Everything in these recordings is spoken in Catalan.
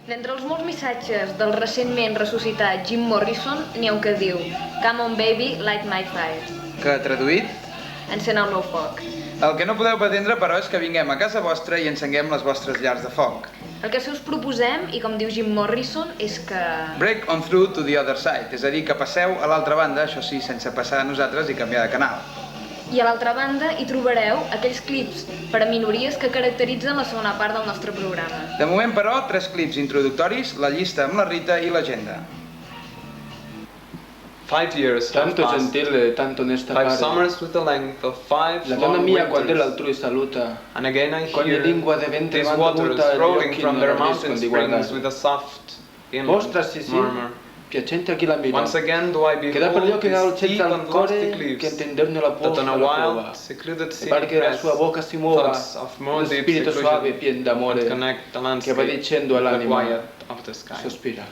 D'entre els molts missatges del recentment ressuscitat Jim Morrison, n'hi ha un que diu "Come on baby, light my fire", que traduït? Encén el meu foc. El que no podeu pretendre, però, és que vinguem a casa vostra i encenguem les vostres llars de foc. El que us proposem, i com diu Jim Morrison, és que... Break on through to the other side, és a dir, que passeu a l'altra banda, això sí, sense passar a nosaltres i canviar de canal. I a l'altra banda hi trobareu aquells clips per a minories que caracteritzen la segona part del nostre programa. De moment, però, 3 clips introductoris, la llista amb la Rita i l'agenda. 5 years have Tanto passed. gentile, tanto onesta 5 pare. summers with the length of 5 La donna long mia quando winters. l'altrui saluta, And again I con le hear lingua de ventre these quando waters butta gli rolling occhi from non their riescono mountain di springs guardare. with a soft Vostra inland sì, murmur. piacente a chi la mira. Once again do I Che da per gli behold occhi dal these deep centro al and lofty cuore che cliffs, intenderne la that on a la prova. wild, secluded E pare che la scenic sua bocca si muova, thoughts of more un deep spirito suave e seclusion pieno d'amore that connect the che va landscape dicendo with the all'anima, quiet of the sky. sospira.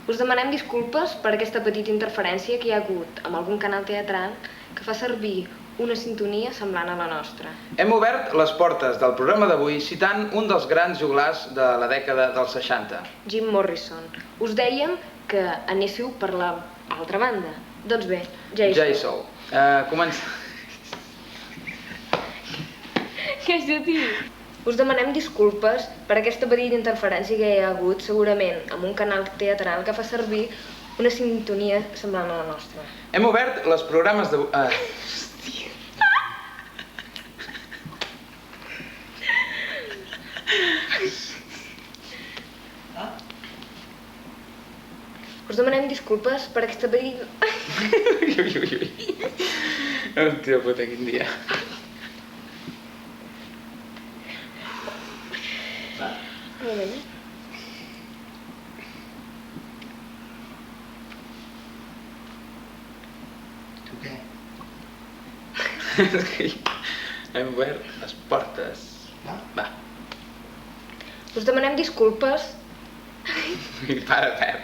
Us demanem disculpes per aquesta petita interferència que hi ha hagut amb algun canal teatral que fa servir una sintonia semblant a la nostra. Hem obert les portes del programa d'avui citant un dels grans joglars de la dècada dels 60. Jim Morrison. Us dèiem que anéssiu per l'altra banda. Doncs bé, ja hi Ja hi sou. sou. Comença... Què has de dir? Us demanem disculpes per aquesta petita interferència que hi ha hagut, segurament, amb un canal teatral que fa servir una sintonia semblant a la nostra. Hem obert els programes d'avui... Us demanem disculpes per aquesta petita... Hòstia puta, quin dia. Un moment. Tu què? Hem obert les portes. Va. Us demanem disculpes... Para, Pep.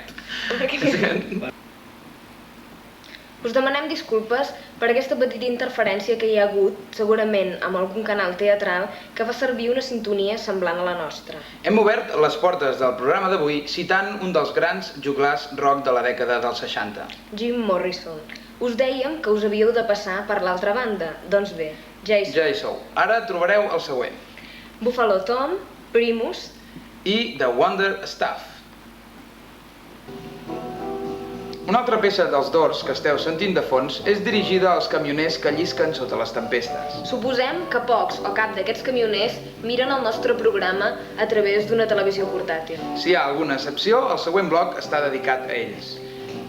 Us demanem disculpes per aquesta petita interferència que hi ha hagut, segurament amb algun canal teatral, que fa servir una sintonia semblant a la nostra. Hem obert les portes del programa d'avui citant un dels grans joglars rock de la dècada dels 60. Jim Morrison. Us dèiem que us havíeu de passar per l'altra banda. Doncs bé, ja hi sou. Ja hi sou. Ara trobareu el següent. Buffalo Tom, Primus... I The Wonder Stuff. Una altra peça dels Doors que esteu sentint de fons és dirigida als camioners que llisquen sota les tempestes. Suposem que pocs o cap d'aquests camioners miren el nostre programa a través d'una televisió portàtil. Si hi ha alguna excepció, el següent bloc està dedicat a ells.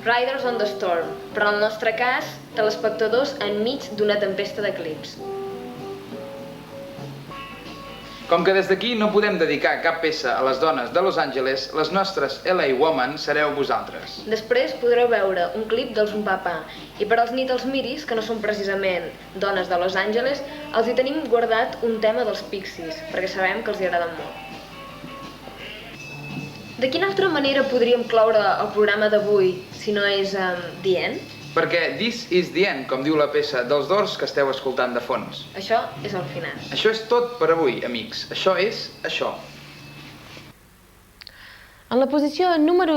Riders on the Storm, però en el nostre cas, telespectadors enmig d'una tempesta d'eclips. Com que des d'aquí no podem dedicar cap peça a les dones de Los Angeles, les nostres LA Women sereu vosaltres. Després podreu veure un clip dels Unpapa, i per als Needles Miris, que no són precisament dones de Los Angeles, els hi tenim guardat un tema dels Pixies, perquè sabem que els hi agraden molt. De quina altra manera podríem cloure el programa d'avui, si no és amb The End? Perquè This is the End, com diu la peça dels Doors que esteu escoltant de fons. Això és el final. Això és tot per avui, amics. Això és això. En la posició número...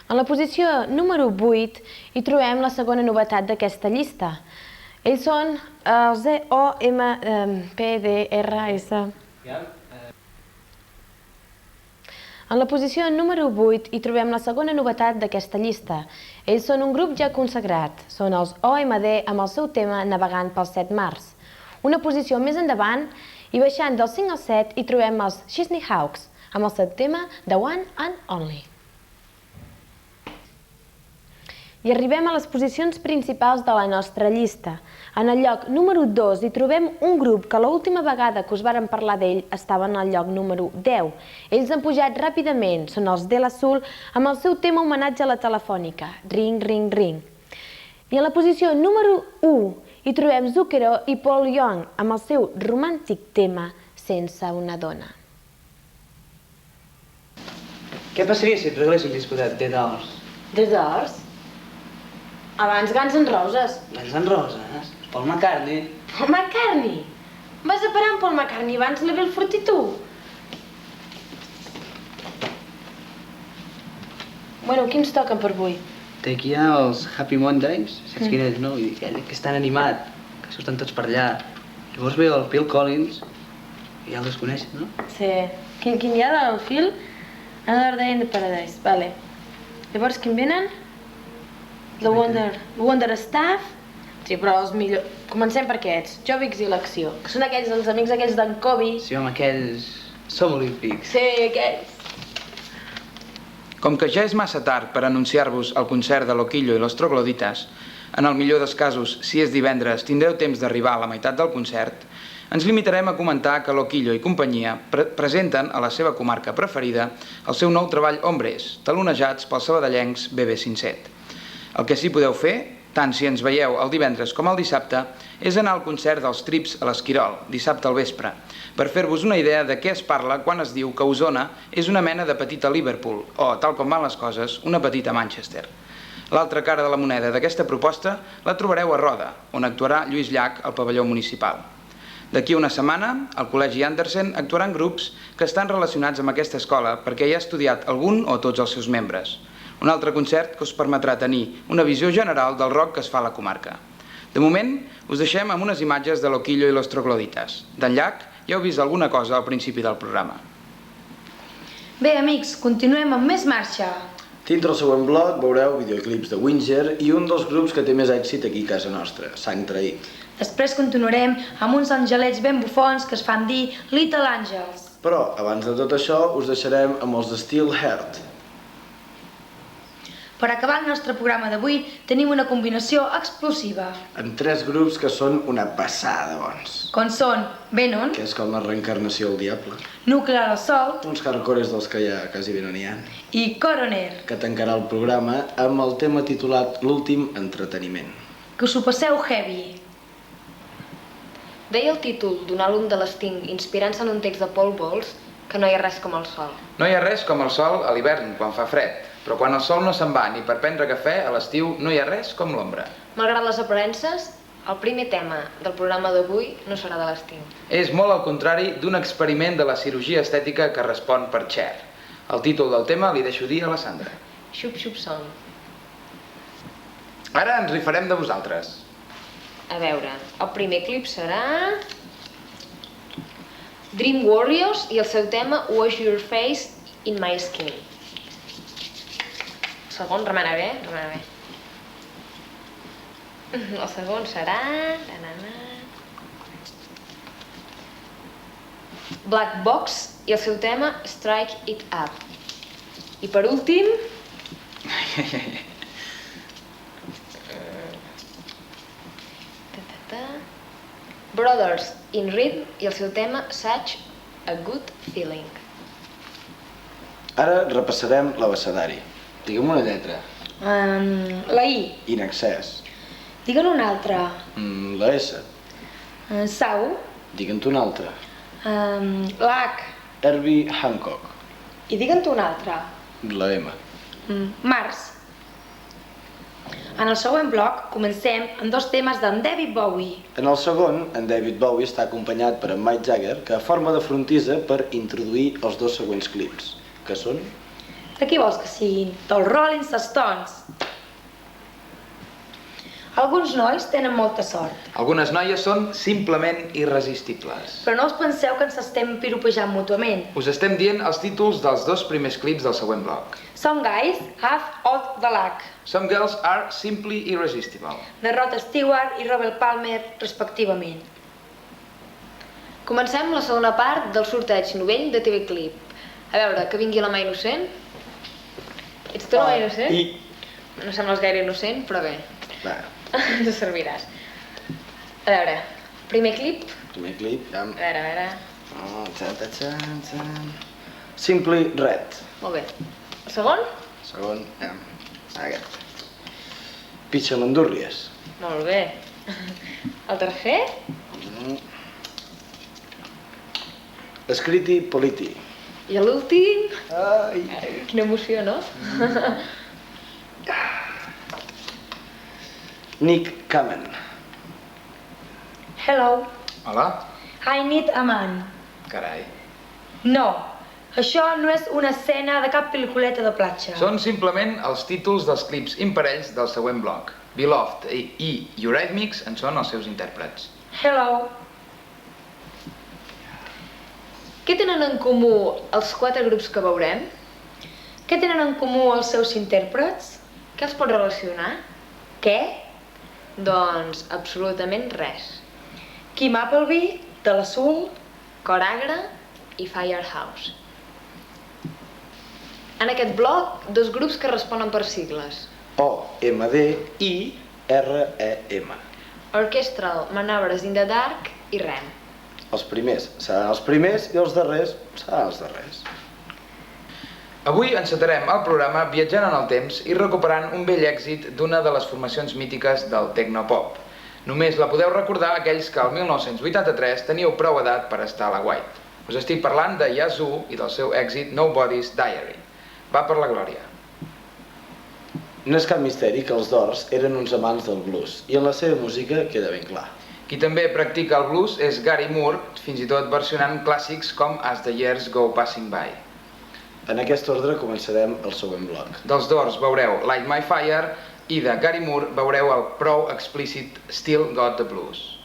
En la posició número 8 hi trobem la segona novetat d'aquesta llista. Ells són els OMPDRS. En la posició número 8 hi trobem la segona novetat d'aquesta llista. Ells són un grup ja consagrat. Són els OMD amb el seu tema Navegant pel 7 Mars. Una posició més endavant i baixant del 5 al 7 hi trobem els Chesney Hawks amb el seu tema The One and Only. I arribem a les posicions principals de la nostra llista. En el lloc número 2 hi trobem un grup que l'última vegada que us vàrem parlar d'ell estava en el lloc número 10. Ells han pujat ràpidament, són els de l'Azul, amb el seu tema homenatge a la telefònica, Ring, Ring, Ring. I en la posició número 1 hi trobem Zucchero i Paul Young amb el seu romàntic tema Sense una dona. Què passaria si et regalés un disco de The Doors? The Doors? Abans Guns N' Roses. Guns N' Roses? Paul McCartney? Paul McCartney? Vas a parar amb Paul McCartney abans Level 42? Bueno, quins toquen per avui? Té aquí els Happy Mondays, saps quin és, no? I que és tan animat, que surten tots per allà. Llavors ve el Phil Collins, i ja el desconeixes, no? Sí. Quin hi ha del Phil? Another Day in the Paradise, vale. Llavors, quin venen? The Wonder Staff. Sí, però els millors... Comencem per aquests, Jovix i l'Acció, que són aquells, els amics aquells d'en Kobe. Sí, home, aquells... Som olímpics. Sí, aquells. Com que ja és massa tard per anunciar-vos el concert de Loquillo i los Troglodites, en el millor dels casos, si és divendres, tindreu temps d'arribar a la meitat del concert, ens limitarem a comentar que Loquillo i companyia presenten a la seva comarca preferida el seu nou treball Hombres, talonejats pels sabadellencs BB57. El que sí podeu fer, tant si ens veieu el divendres com el dissabte, és anar al concert dels Trips a l'Esquirol, dissabte al vespre, per fer-vos una idea de què es parla quan es diu que Osona és una mena de petita Liverpool, o, tal com van les coses, una petita Manchester. L'altra cara de la moneda d'aquesta proposta la trobareu a Roda, on actuarà Lluís Llach al pavelló municipal. D'aquí a una setmana, al Col·legi Andersen actuaran grups que estan relacionats amb aquesta escola perquè hi ha estudiat algun o tots els seus membres. Un altre concert que us permetrà tenir una visió general del rock que es fa a la comarca. De moment, us deixem amb unes imatges de Loquillo i los Troglodites. D'en Llach ja heu vist alguna cosa al principi del programa. Bé, amics, continuem amb més marxa. Dintre el següent bloc veureu videoclips de Winger i un dels grups que té més èxit aquí a casa nostra, Sang Traït. Després continuarem amb uns angelets ben bufons que es fan dir Little Angels. Però, abans de tot això, us deixarem amb els de Steel Heart. Per acabar el nostre programa d'avui tenim una combinació explosiva, Amb 3 grups que són una passada bons. com són Venom, Que és com la reencarnació del diable. Nuclear Assault Uns hardcores dels que ja quasi bé no n'hi ha. i Coroner. Que tancarà el programa amb el tema titulat L'últim entreteniment. Que us ho passeu heavy. Deia el títol d'un àlbum de l'Sting inspirant-se en un text de Paul Bowles que no hi ha res com el sol. No hi ha res com el sol a l'hivern, quan fa fred, però quan el sol no se'n va ni per prendre cafè, a l'estiu no hi ha res com l'ombra. Malgrat les aparences, el primer tema del programa d'avui no serà de l'Sting. És molt al contrari d'un experiment de la cirurgia estètica que respon per Cher. El títol del tema li deixo dir a la Sandra. Xup Xup Song. Ara ens rifarem de vosaltres. A veure, el primer clip serà Dream Warriors i el seu tema Wash Your Face in My Skin. El segon, remena bé, remena bé. El segon serà... Black Box i el seu tema Strike It Up. I per últim... Brothers in Rhythm i el seu tema Such a Good Feeling. Ara repassarem l'abecedari. Digue'm una lletra. La I. In excess. Digue'n una altra. La S. Sau. Digue'n una altra. La H. Herbie Hancock. I digue'n una altra. La M. Mars. En el següent bloc comencem amb 2 temes d'en David Bowie. En el segon, en David Bowie està acompanyat per en Mick Jagger, que forma de frontisa per introduir els 2 següents clips, que són... De qui vols que siguin? Dels Rolling Stones. Alguns nois tenen molta sort, Algunes noies són simplement irresistibles. però no us penseu que ens estem piropejant mútuament. Us estem dient els títols dels 2 primers clips del següent bloc. Some guys have all the luck, Some girls are simply irresistible. de Rod Stewart i Robert Palmer, respectivament. Comencem la segona part del sorteig novell de TV Clip. A veure, que vingui la mà innocent. Ets tu la mà innocent? No sembles gaire innocent, però bé. Va, Ens serviràs. A veure, primer clip. primer clip, ja... A veure. Simply Red. Molt bé. El segon? Segon, ja... Aquest. Pitxamandúrries. Molt bé. El tercer? Escriti Politi. I l'últim? Ai! Quina emoció, no? Nick Kamen. Hello, Hola. I Need a Man. Carai. No, això no és una escena de cap pel·lículeta de platja. Són simplement els títols dels clips imparells del següent bloc. Beloved i Eurythmics en són els seus intèrprets. Hello. Què tenen en comú els 4 grups que veurem? Què tenen en comú els seus intèrprets? Què els pot relacionar? Què? Doncs absolutament res. Kim Appleby, de l'Azul. Coragra i Firehouse. En aquest bloc, 2 grups que responen per sigles. OMD i REM. Orchestral Manoeuvres in the Dark i REM. Els primers seran els primers i els darrers seran els darrers. Avui encetarem el programa viatjant en el temps i recuperant un vell èxit d'una de les formacions mítiques del tecnopop. Només la podeu recordar aquells que al 1983 teníeu prou edat per estar a la White. Us estic parlant de Yazoo i del seu èxit Nobody's Diary. Va per la glòria. No és cap misteri que els Doors eren uns amants del blues i en la seva música queda ben clar. Qui també practica el blues és Gary Moore, fins i tot versionant clàssics com As the Years Go Passing By. En aquest ordre començarem el següent bloc. Dels Doors veureu Light My Fire i de Gary Moore veureu el prou explícit Still Got the Blues.